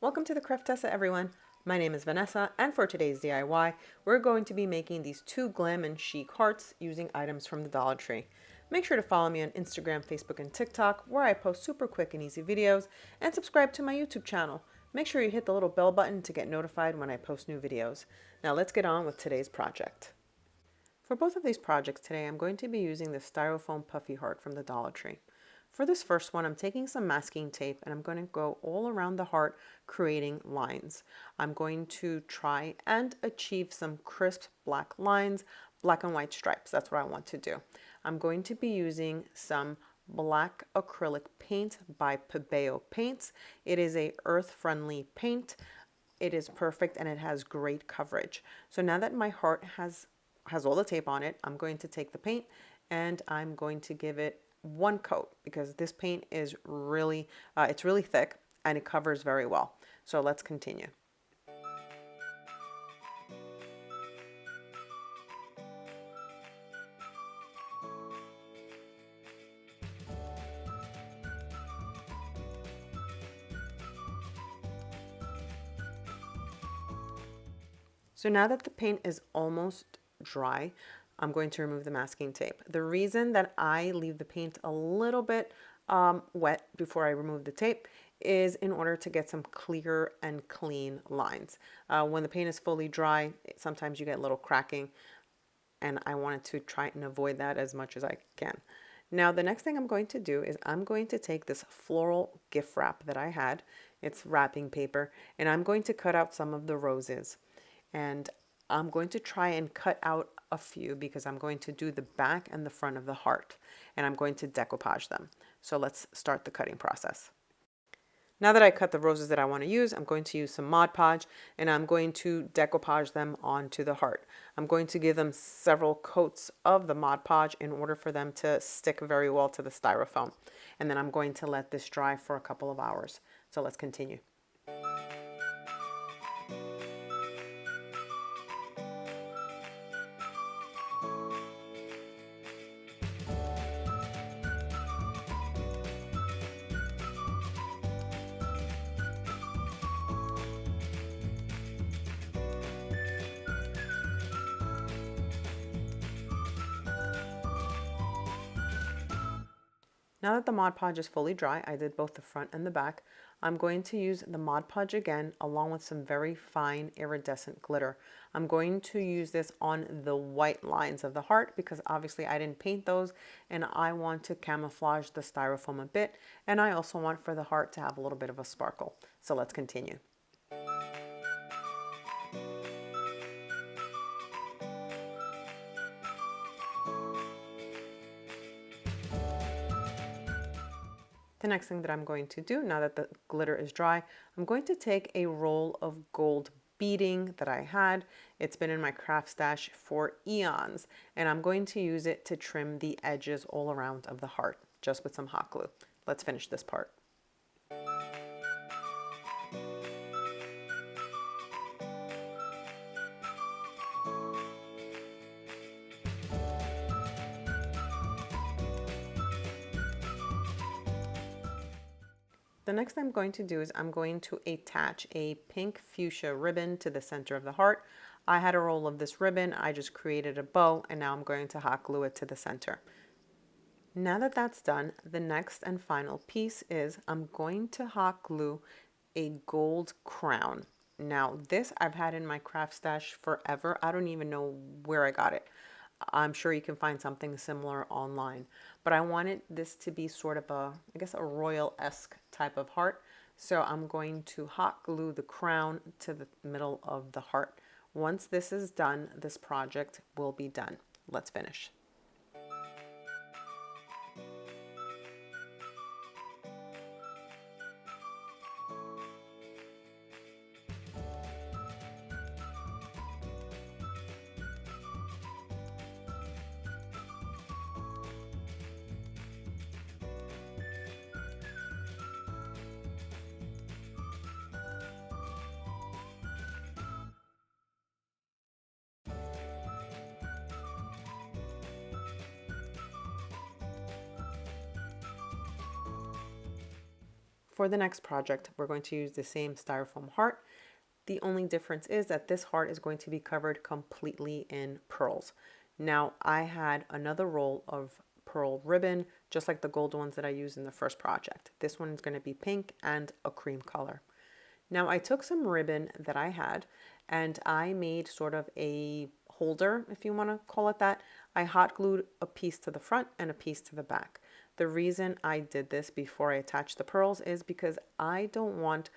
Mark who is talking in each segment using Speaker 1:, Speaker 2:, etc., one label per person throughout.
Speaker 1: Welcome to the Craftessa, everyone. My name is Vanessa, and for today's DIY, we're going to be making these two glam and chic hearts using items from the Dollar Tree. Make sure to follow me on Instagram, Facebook, and TikTok, where I post super quick and easy videos, and subscribe to my YouTube channel. Make sure you hit the little bell button to get notified when I post new videos. Now let's get on with today's project. For both of these projects today, I'm going to be using the styrofoam puffy heart from the Dollar Tree. For this first one, I'm taking some masking tape and I'm going to go all around the heart creating lines. I'm going to try and achieve some crisp black lines, black and white stripes. That's what I want to do. I'm going to be using some black acrylic paint by Pebeo Paints. It is a earth-friendly paint. It is perfect and it has great coverage. So now that my heart has all the tape on it, I'm going to take the paint and I'm going to give it one coat because this paint is really, it's really thick and it covers very well. So let's continue. So now that the paint is almost dry, I'm going to remove the masking tape. The reason that I leave the paint a little bit wet before I remove the tape is in order to get some clear and clean lines. When the paint is fully dry, sometimes you get a little cracking, and I wanted to try and avoid that as much as I can. Now the next thing I'm going to do is I'm going to take this floral gift wrap that I had, it's wrapping paper, and I'm going to cut out some of the roses. And I'm going to try and cut out a few because I'm going to do the back and the front of the heart, and I'm going to decoupage them. So let's start the cutting process. Now that I cut the roses that I want to use, I'm going to use some Mod Podge and I'm going to decoupage them onto the heart. I'm going to give them several coats of the Mod Podge in order for them to stick very well to the styrofoam. And then I'm going to let this dry for a couple of hours. So let's continue. Now that the Mod Podge is fully dry, I did both the front and the back, I'm going to use the Mod Podge again along with some very fine iridescent glitter. I'm going to use this on the white lines of the heart because obviously I didn't paint those and I want to camouflage the styrofoam a bit, and I also want for the heart to have a little bit of a sparkle. So let's continue. The next thing that I'm going to do, now that the glitter is dry, I'm going to take a roll of gold beading that I had. It's been in my craft stash for eons, and I'm going to use it to trim the edges all around of the heart, just with some hot glue. Let's finish this part. The next thing I'm going to do is I'm going to attach a pink fuchsia ribbon to the center of the heart. I had a roll of this ribbon, I just created a bow, and now I'm going to hot glue it to the center. Now that that's done, the next and final piece is I'm going to hot glue a gold crown. Now this I've had in my craft stash forever. I don't even know where I got it. I'm sure you can find something similar online, but I wanted this to be sort of a, I guess, a royal-esque type of heart. So I'm going to hot glue the crown to the middle of the heart. Once this is done, this project will be done. Let's finish. For the next project, we're going to use the same styrofoam heart. The only difference is that this heart is going to be covered completely in pearls. Now, I had another roll of pearl ribbon, just like the gold ones that I used in the first project. This one is going to be pink and a cream color. Now, I took some ribbon that I had and I made sort of a holder, if you want to call it that. I hot glued a piece to the front and a piece to the back. The reason I did this before I attached the pearls is because I don't want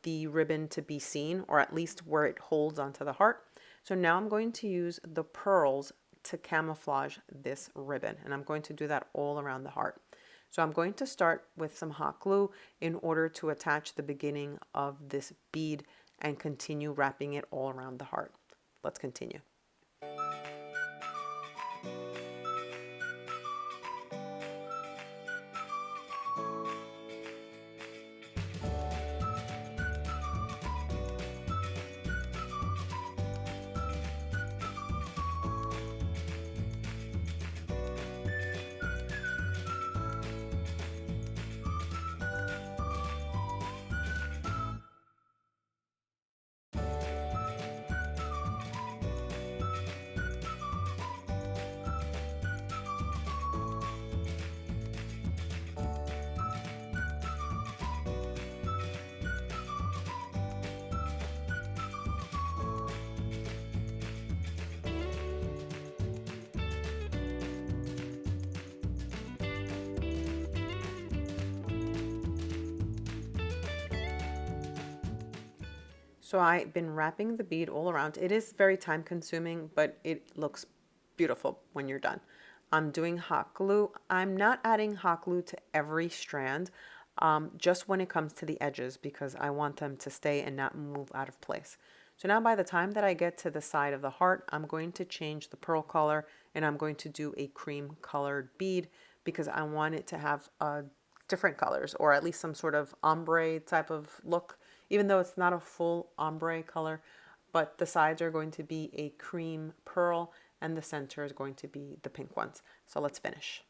Speaker 1: the ribbon to be seen, or at least where it holds onto the heart. So now I'm going to use the pearls to camouflage this ribbon, and I'm going to do that all around the heart. So I'm going to start with some hot glue in order to attach the beginning of this bead and continue wrapping it all around the heart. Let's continue. So I've been wrapping the bead all around. It is very time consuming, but it looks beautiful when you're done. I'm doing hot glue. I'm not adding hot glue to every strand, just when it comes to the edges, because I want them to stay and not move out of place. So now by the time that I get to the side of the heart, I'm going to change the pearl color and I'm going to do a cream colored bead because I want it to have different colors, or at least some sort of ombre type of look, even though it's not a full ombre color, but the sides are going to be a cream pearl and the center is going to be the pink ones. So let's finish.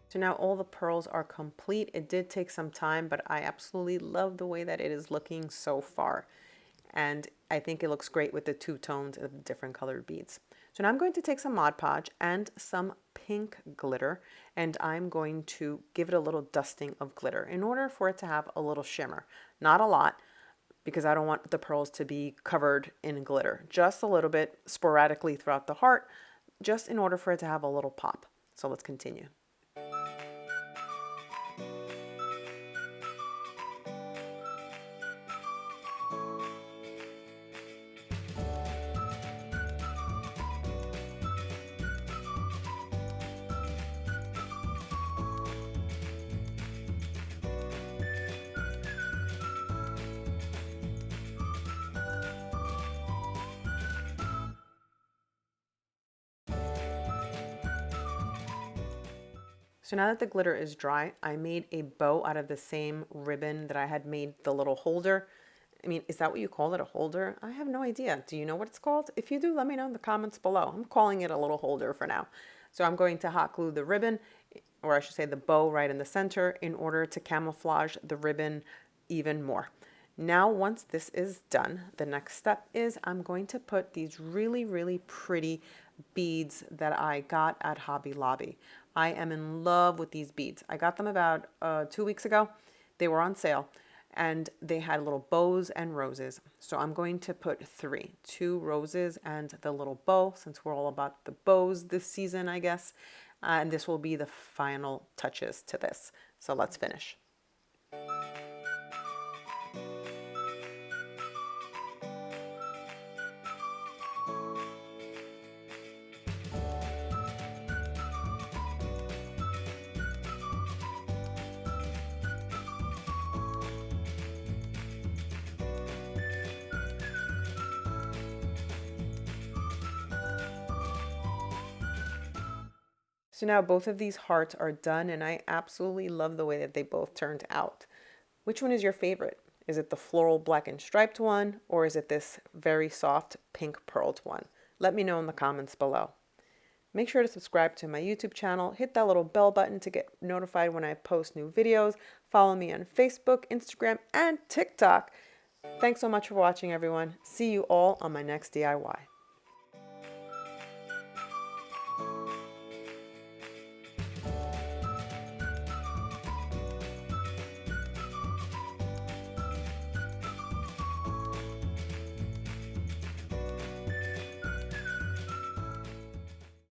Speaker 1: So now all the pearls are complete. It did take some time, but I absolutely love the way that it is looking so far. And I think it looks great with the two tones of the different colored beads. So now I'm going to take some Mod Podge and some pink glitter, and I'm going to give it a little dusting of glitter in order for it to have a little shimmer. Not a lot, because I don't want the pearls to be covered in glitter. Just a little bit sporadically throughout the heart, just in order for it to have a little pop. So let's continue. So now that the glitter is dry, I made a bow out of the same ribbon that I had made the little holder. I mean, is that what you call it, a holder? I have no idea. Do you know what it's called? If you do, let me know in the comments below. I'm calling it a little holder for now. So I'm going to hot glue the ribbon, or I should say the bow, right in the center in order to camouflage the ribbon even more. Now, once this is done, the next step is I'm going to put these really, really pretty beads that I got at Hobby Lobby. I am in love with these beads. I got them about 2 weeks ago. They were on sale and they had little bows and roses. So I'm going to put 3, 2 roses and the little bow, since we're all about the bows this season, I guess. And this will be the final touches to this. So let's finish. So now both of these hearts are done and I absolutely love the way that they both turned out. Which one is your favorite? Is it the floral black and striped one, or is it this very soft pink pearled one? Let me know in the comments below. Make sure to subscribe to my YouTube channel, hit that little bell button to get notified when I post new videos, follow me on Facebook, Instagram, and TikTok. Thanks so much for watching, everyone. See you all on my next DIY.